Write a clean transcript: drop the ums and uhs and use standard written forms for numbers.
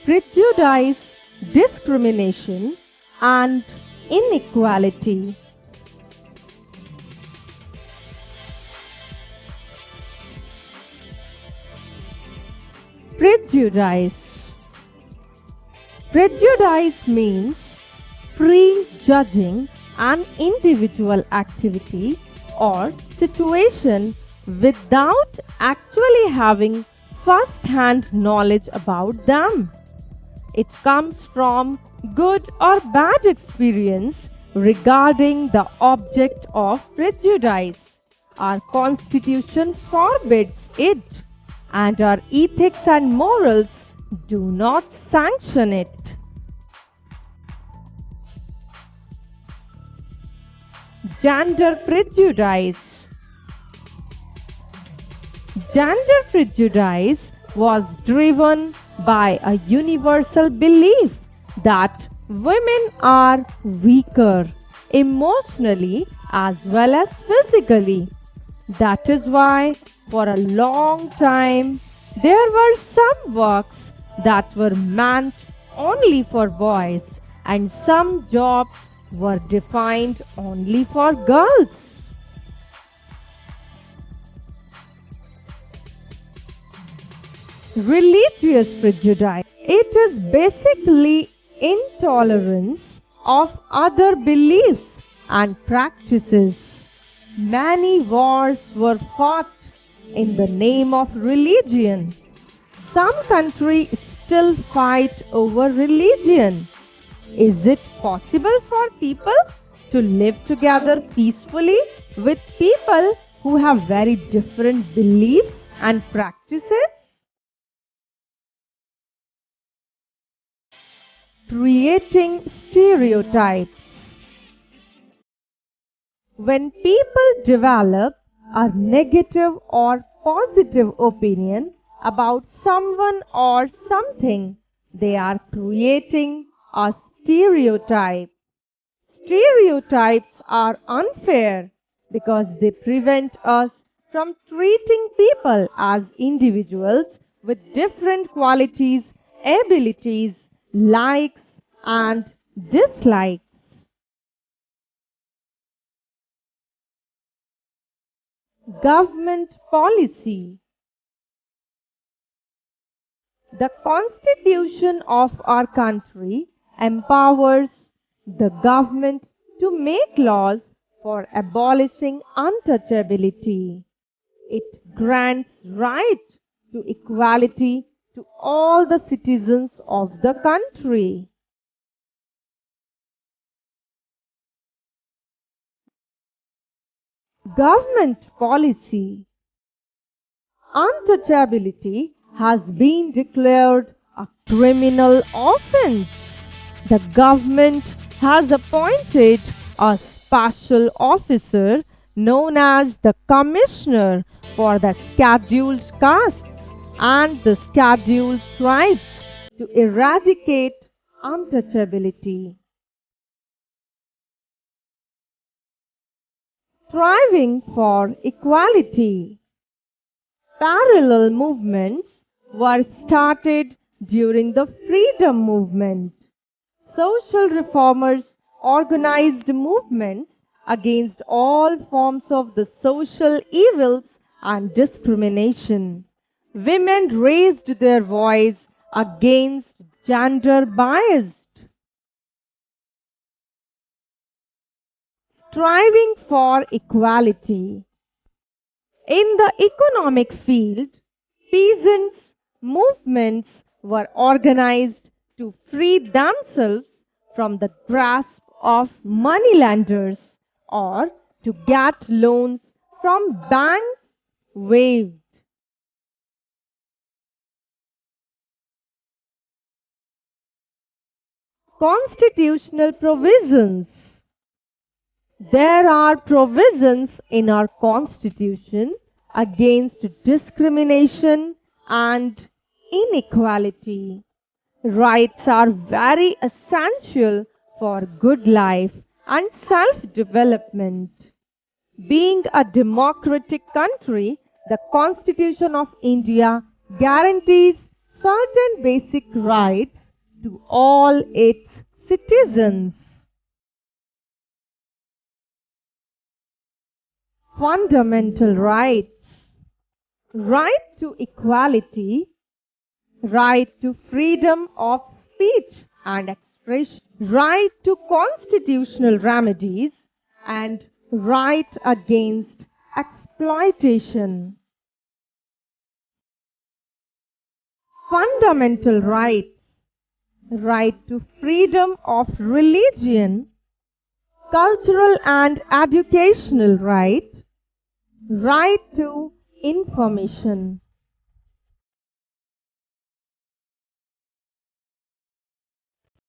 prejudice, discrimination, and inequality. Prejudice. Prejudice means prejudging an individual activity or situation without actually having first-hand knowledge about them. It comes from good or bad experience regarding the object of prejudice. Our Constitution forbids it, and our ethics and morals do not sanction it. Gender prejudice. Gender prejudice was driven by a universal belief that women are weaker emotionally as well as physically. That is why for a long time there were some works that were meant only for boys and some jobs were defined only for girls. Religious prejudice. It is basically intolerance of other beliefs and practices. Many wars were fought in the name of religion. Some countries still fight over religion. Is it possible for people to live together peacefully with people who have very different beliefs and practices? Creating stereotypes. When people develop a negative or positive opinion about someone or something, they are creating a stereotype. Stereotypes are unfair because they prevent us from treating people as individuals with different qualities, abilities, likes and dislikes. Government policy. The Constitution of our country empowers the government to make laws for abolishing untouchability. It grants right to equality to all the citizens of the country. Government policy. Untouchability has been declared a criminal offense. The government has appointed a special officer known as the Commissioner for the Scheduled Castes and the Scheduled Tribes to eradicate untouchability. Striving for equality. Parallel movements were started during the freedom movement. Social reformers organized movements against all forms of the social evils and discrimination. Women raised their voice against gender bias. Striving for equality. In the economic field, peasants' movements were organized to free themselves from the grasp of moneylenders or to get loans from banks waived. Constitutional provisions. There are provisions in our Constitution against discrimination and inequality. Rights are very essential for good life and self-development. Being a democratic country, the Constitution of India guarantees certain basic rights to all its citizens. Fundamental rights: right to equality, right to freedom of speech and expression, right to constitutional remedies, and right against exploitation. Fundamental rights: right to freedom of religion, cultural and educational right, right to information.